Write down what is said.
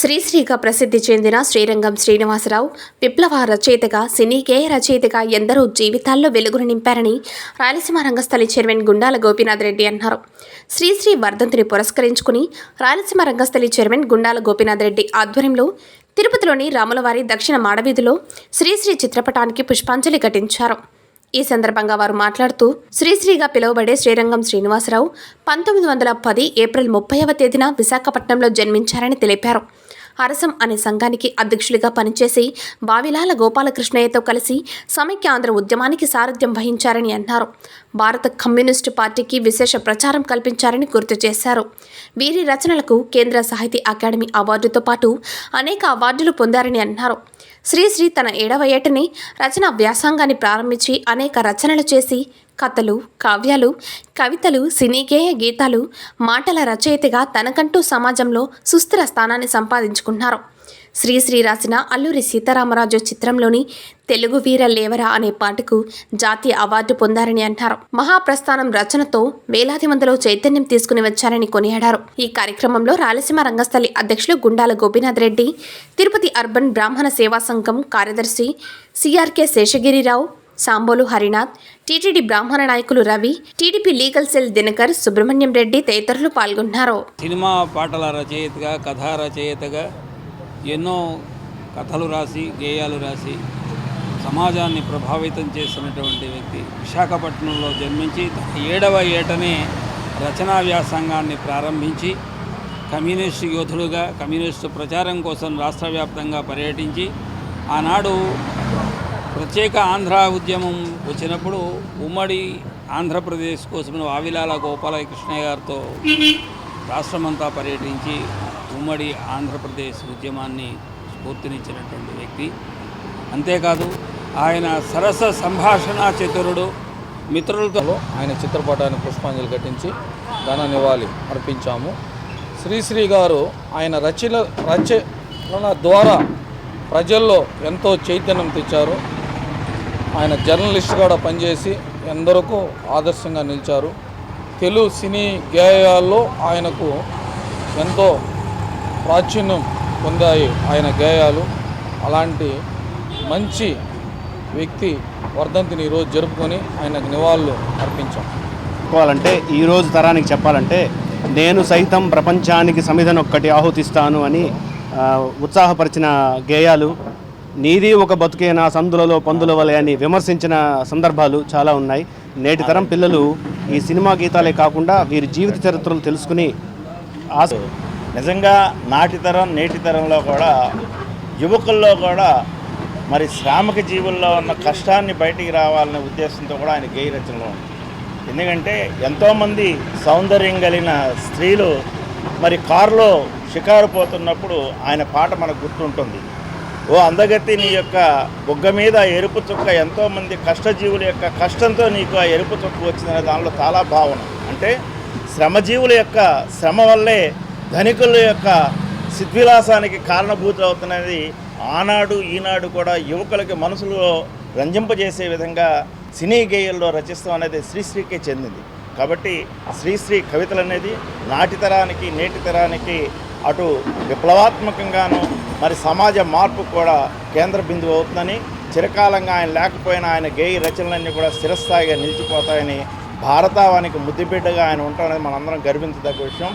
శ్రీశ్రీగా ప్రసిద్ధి చెందిన శ్రీరంగం శ్రీనివాసరావు విప్లవ రచయితగా, సినీ గేయ రచయితగా ఎందరో జీవితాల్లో వెలుగును నింపారని రాయలసీమ రంగస్థలి చైర్మన్ గుండాల గోపీనాథ్ రెడ్డి అన్నారు. శ్రీశ్రీ వర్ధంతిని పురస్కరించుకుని రాయలసీమ రంగస్థలి చైర్మన్ గుండాల గోపీనాథ్ రెడ్డి ఆధ్వర్యంలో తిరుపతిలోని రాములవారి దక్షిణ మాడవీధిలో శ్రీశ్రీ చిత్రపటానికి పుష్పాంజలి ఘటించారు. ఈ సందర్భంగా వారు మాట్లాడుతూ, శ్రీశ్రీగా పిలువబడే శ్రీరంగం శ్రీనివాసరావు 1910 ఏప్రిల్ 30వ తేదీన విశాఖపట్నంలో జన్మించారని తెలిపారు. అరసం అనే సంఘానికి అధ్యక్షుడిగా పనిచేసి వావిలాల గోపాలకృష్ణయ్యతో కలిసి సమైక్య ఆంధ్ర ఉద్యమానికి సారథ్యం వహించారని అన్నారు. భారత కమ్యూనిస్టు పార్టీకి విశేష ప్రచారం కల్పించారని గుర్తు చేశారు. వీరి రచనలకు కేంద్ర సాహితీ అకాడమీ అవార్డుతో పాటు అనేక అవార్డులు పొందారని అన్నారు. శ్రీశ్రీ తన 7వ ఏటనే రచనా వ్యాసంగాన్ని ప్రారంభించి అనేక రచనలు చేసి కథలు, కావ్యాలు, కవితలు, సినీగేయ గీతాలు, మాటల రచయితగా తనకంటూ సమాజంలో సుస్థిర స్థానాన్ని సంపాదించుకున్నారు. శ్రీశ్రీ రాసిన అల్లూరి సీతారామరాజు చిత్రంలోని తెలుగు వీర లేవరా అనే పాటకు జాతీయ అవార్డు పొందారని అన్నారు. మహాప్రస్థానం రచనతో వేలాది మందిలో చైతన్యం తీసుకుని వచ్చారని కొనియాడారు. ఈ కార్యక్రమంలో రాయలసీమ రంగస్థలి అధ్యక్షులు గుండాల గోపీనాథ్ రెడ్డి, తిరుపతి అర్బన్ బ్రాహ్మణ సేవా సంఘం కార్యదర్శి సిఆర్కే శేషగిరిరావు, సాంబోలు హరినాథ్, టీటీడీ బ్రాహ్మణ నాయకులు Ravi, TDP legal cell Dinakar, Subrahmanyam Reddy తదితరులు పాల్గొన్నారు. సినిమా పాటల రచయితగా, కథా రచయితగా ఎన్నో కథలు రాసి, గేయాలు రాసి సమాజాన్ని ప్రభావితం చేసినటువంటి వ్యక్తి. విశాఖపట్నంలో జన్మించి తన 7వ ఏటనే రచనా వ్యాసంగాన్ని ప్రారంభించి కమ్యూనిస్టు యోధుడుగా కమ్యూనిస్టు ప్రచారం కోసం రాష్ట్ర వ్యాప్తంగా పర్యటించి ఆనాడు ప్రత్యేక ఆంధ్ర ఉద్యమం వచ్చినప్పుడు ఉమ్మడి ఆంధ్రప్రదేశ్ కోసం వావిలాల గోపాలకృష్ణయ్య గారితో రాష్ట్రమంతా పర్యటించి ఉమ్మడి ఆంధ్రప్రదేశ్ ఉద్యమాన్ని స్ఫూర్తినిచ్చినటువంటి వ్యక్తి. అంతేకాదు ఆయన సరస సంభాషణ చతురుడు. మిత్రులతో ఆయన చిత్రపటానికి పుష్పాంజలి ఘటించి ఘన నివాళి అర్పించాము. శ్రీశ్రీ గారు ఆయన రచన ద్వారా ప్రజల్లో ఎంతో చైతన్యం తెచ్చారు. ఆయన జర్నలిస్ట్ కూడా పనిచేసి ఎందరికో ఆదర్శంగా నిలిచారు. తెలుగు సినీ గేయాల్లో ఆయనకు ఎంతో ప్రాచుర్యం పొందాయి ఆయన గేయాలు. అలాంటి మంచి వ్యక్తి వర్ధంతిని ఈరోజు జరుపుకొని ఆయనకు నివాళులు అర్పించాం. ఈరోజు తరానికి చెప్పాలంటే, నేను సైతం ప్రపంచానికి సమిధనొక్కటి ఆహుతిస్తాను అని ఉత్సాహపరిచిన గేయాలు, నీది ఒక బతుకేనా సందులలో పందుల వలె అని విమర్శించిన సందర్భాలు చాలా ఉన్నాయి. నేటి తరం పిల్లలు ఈ సినిమా గీతాలే కాకుండా వీరి జీవిత చరిత్రలు తెలుసుకుని నిజంగా నాటి తరం నేటి తరంలో కూడా యువకుల్లో కూడా మరి శ్రామిక జీవుల్లో ఉన్న కష్టాన్ని బయటికి రావాలనే ఉద్దేశంతో కూడా ఆయన గేయ రచనలో ఉంది. ఎందుకంటే ఎంతోమంది సౌందర్యం కలిగిన స్త్రీలు మరి కారులో షికారు పోతున్నప్పుడు ఆయన పాట మనకు గుర్తుంటుంది. ఓ అందగత్తి, నీ యొక్క బొగ్గ మీద ఎరుపు చుక్క, ఎంతోమంది కష్టజీవుల యొక్క కష్టంతో నీకు ఆ ఎరుపు చుక్క వచ్చిందనే దానిలో చాలా భావన. అంటే శ్రమజీవుల యొక్క శ్రమ వల్లే ధనికుల యొక్క సిద్విలాసానికి కారణభూతులు అవుతున్నది ఆనాడు ఈనాడు కూడా యువకులకి మనసులో రంజింపజేసే విధంగా సినీ గేయాల్లో రచిస్తాం అనేది శ్రీశ్రీకే చెందింది. కాబట్టి శ్రీశ్రీ కవితలు అనేది నాటి తరానికి నేటి తరానికి అటు విప్లవాత్మకంగాను మరి సమాజ మార్పు కూడా కేంద్ర బిందువు అవుతుందని, చిరకాలంగా ఆయన లేకపోయినా ఆయన గేయ రచనలన్నీ కూడా స్థిరస్థాయిగా నిలిచిపోతాయని, భారతావానికి ముద్దుబిడ్డగా ఆయన ఉంటామనేది మనందరం గర్వించదగ్గ విషయం.